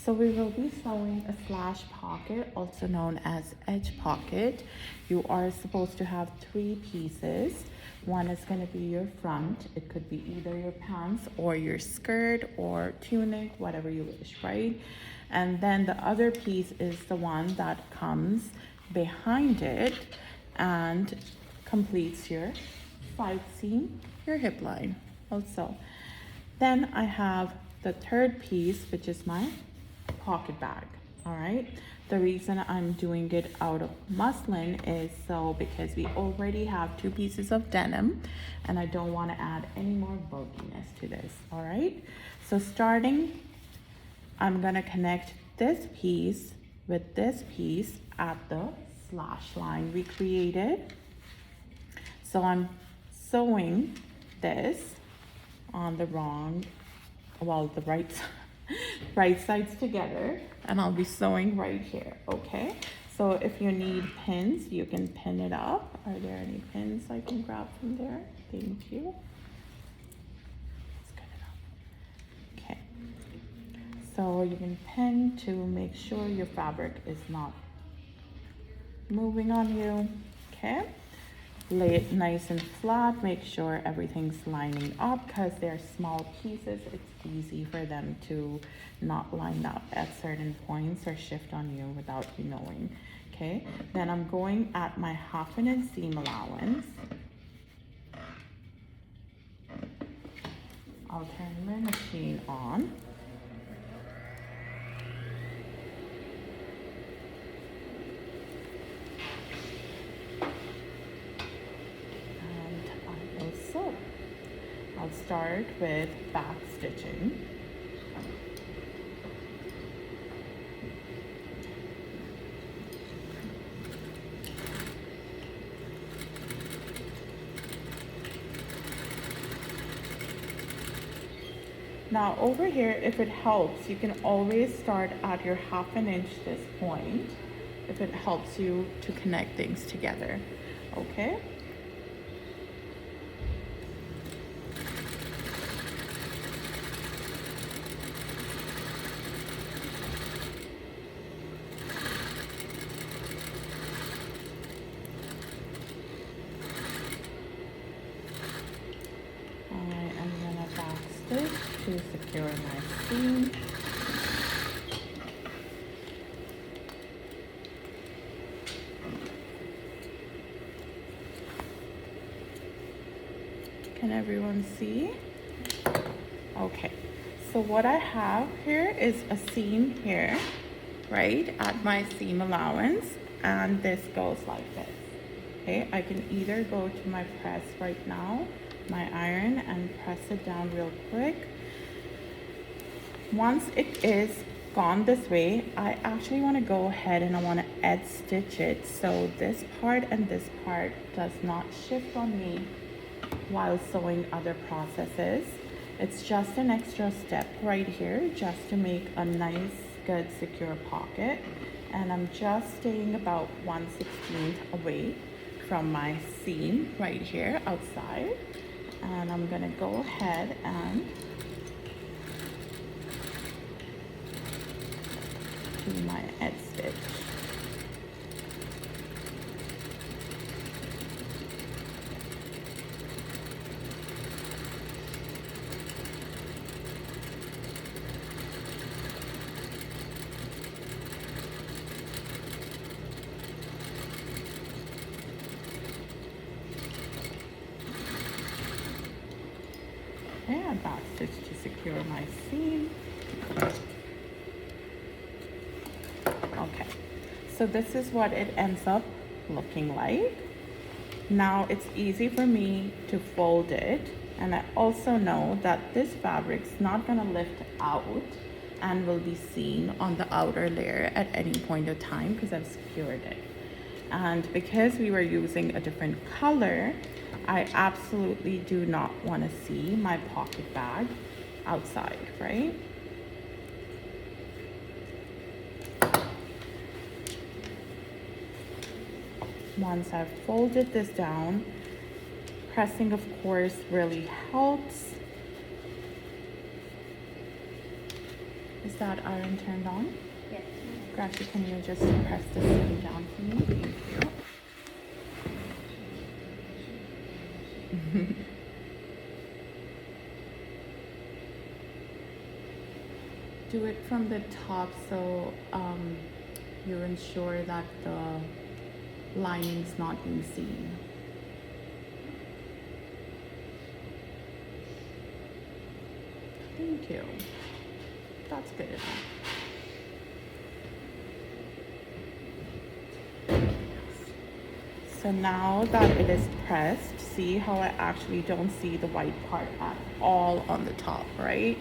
So we will be sewing a slash pocket, also known as edge pocket. You are supposed to have 3 pieces. One is going to be your front. It could be either your pants or your skirt or tunic, whatever you wish, right? And then the other piece is the one that comes behind it and completes your side seam, your hip line also. Then I have the third piece, which is my pocket bag. All right, the reason I'm doing it out of muslin is so because we already have 2 pieces of denim and I don't want to add any more bulkiness to this. All right, so starting, I'm gonna connect this piece with this piece at the slash line we created. So I'm sewing this on the right right sides together, and I'll be sewing right here. Okay, so if you need pins, you can pin it up. Are there any pins I can grab from there? Thank you. Let's get it up. Okay, so you can pin to make sure your fabric is not moving on you. Okay, lay it nice and flat. Make sure everything's lining up because they're small pieces. It's easy for them to not line up at certain points or shift on you without you knowing. Okay, then I'm going at my 1/2 inch seam allowance. I'll turn my machine on. I'll start with back stitching. Now over here, if it helps, you can always start at your 1/2 inch this point, if it helps you to connect things together, okay? To secure my seam. Can everyone see? Okay, so what I have here is a seam here, right, at my seam allowance, and this goes like this. Okay, I can either go to my press right now, my iron, and press it down real quick. Once it is gone this way, I actually want to go ahead and I want to edge stitch it so this part and this part does not shift on me while sewing other processes. It's just an extra step right here just to make a nice, good, secure pocket. And I'm just staying about 1/16 away from my seam right here outside. And I'm gonna go ahead and do my edge stitch. And back stitch to secure my seam. Okay, so this is what it ends up looking like. Now it's easy for me to fold it, and I also know that this fabric's not gonna lift out and will be seen on the outer layer at any point of time because I've secured it. And because we were using a different color, I absolutely do not want to see my pocket bag outside, right? Once I've folded this down, pressing, of course, really helps. Is that iron turned on? Yes. Gracie, can you just press the seam down for me? Thank you. Do it from the top so you ensure that the lining's not being seen. Thank you. That's good enough. So now that it is pressed, see how I actually don't see the white part at all on the top, right?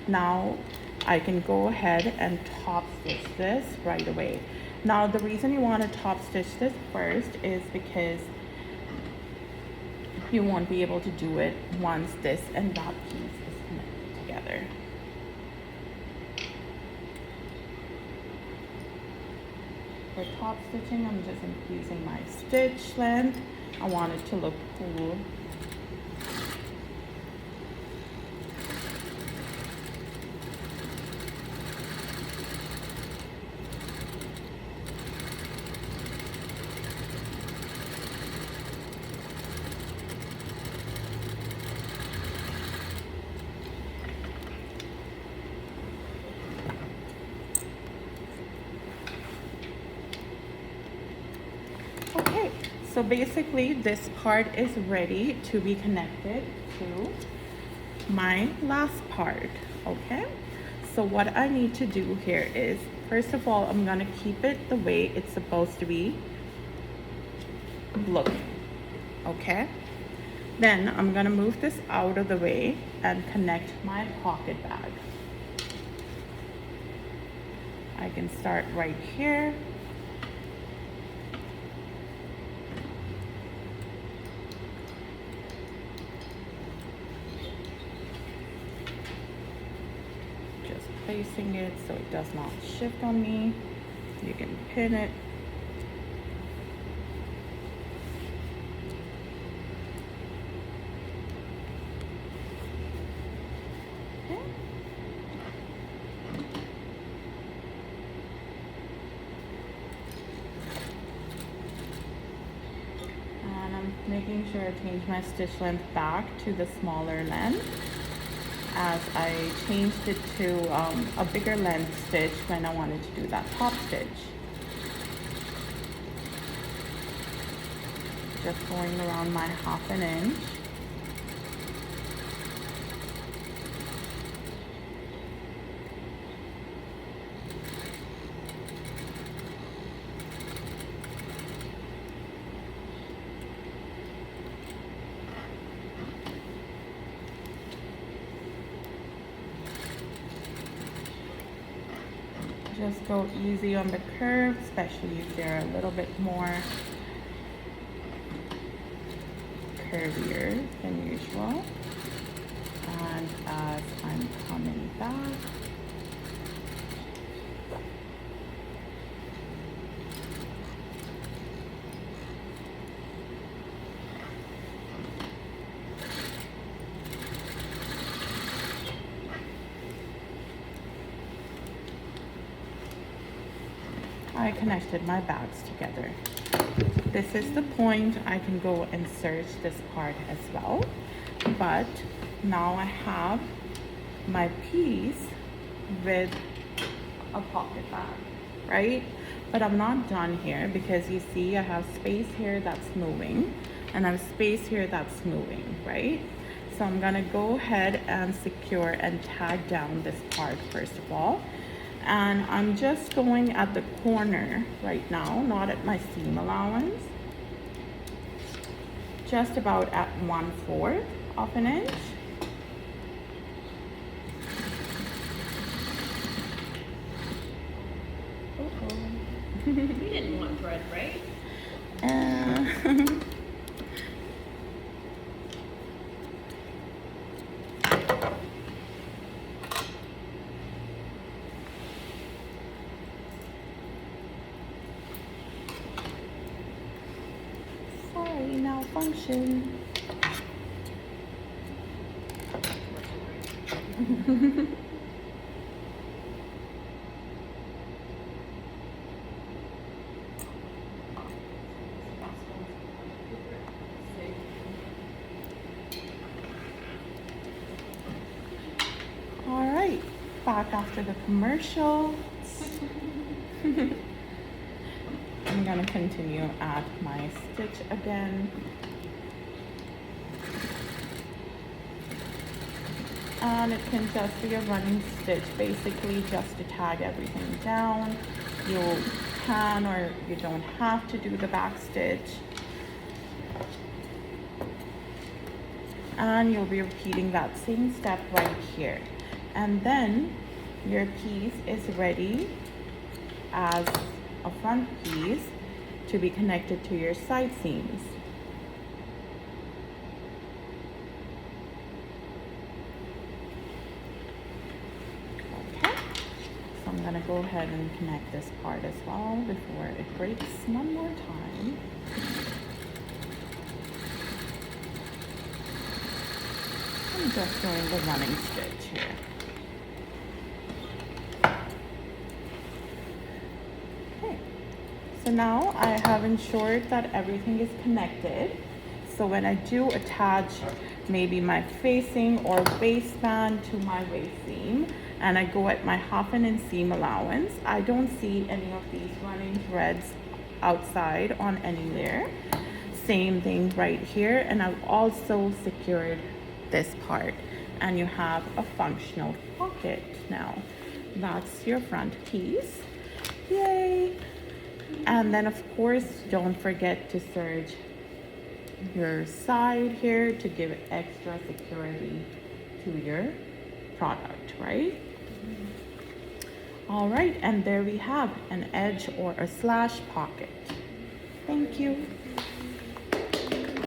Now I can go ahead and top stitch this right away. Now the reason you want to top stitch this first is because you won't be able to do it once this and that piece is connected together. For top stitching, I'm just increasing my stitch length. I want it to look cool. Okay, so basically this part is ready to be connected to my last part, okay? So what I need to do here is, first of all, I'm gonna keep it the way it's supposed to be looking, okay? Then I'm gonna move this out of the way and connect my pocket bag. I can start right here. Placing it so it does not shift on me. You can pin it. Okay. And I'm making sure I change my stitch length back to the smaller length, as I changed it to a bigger length stitch when I wanted to do that top stitch. Just going around my 1/2 inch. Just go easy on the curve, especially if they're a little bit more curvier than usual. And as I'm coming back, I connected my bags together. This is the point I can go and serge this part as well. But now I have my piece with a pocket bag, right? But I'm not done here, because you see I have space here that's moving and I have space here that's moving, right? So I'm gonna go ahead and secure and tag down this part first of all. And I'm just going at the corner right now, not at my seam allowance. Just about at 1/4 of an inch. You didn't want thread, right? Sorry, malfunction. back after the commercial. I'm gonna continue at my stitch again. And it can just be a running stitch, basically just to tag everything down. You can or you don't have to do the back stitch. And you'll be repeating that same step right here. And then your piece is ready as a front piece to be connected to your side seams. Okay, so I'm gonna go ahead and connect this part as well before it breaks one more time. I'm just doing the running stitch here. Okay, so now I have ensured that everything is connected. So when I do attach maybe my facing or waistband to my waist seam and I go at my 1/2 inch allowance, I don't see any of these running threads outside on anywhere. Same thing right here, and I've also secured this part, and you have a functional pocket now. That's your front piece. Yay! And then of course, don't forget to serge your side here to give extra security to your product, right? All right, and there we have an edge or a slash pocket. Thank you.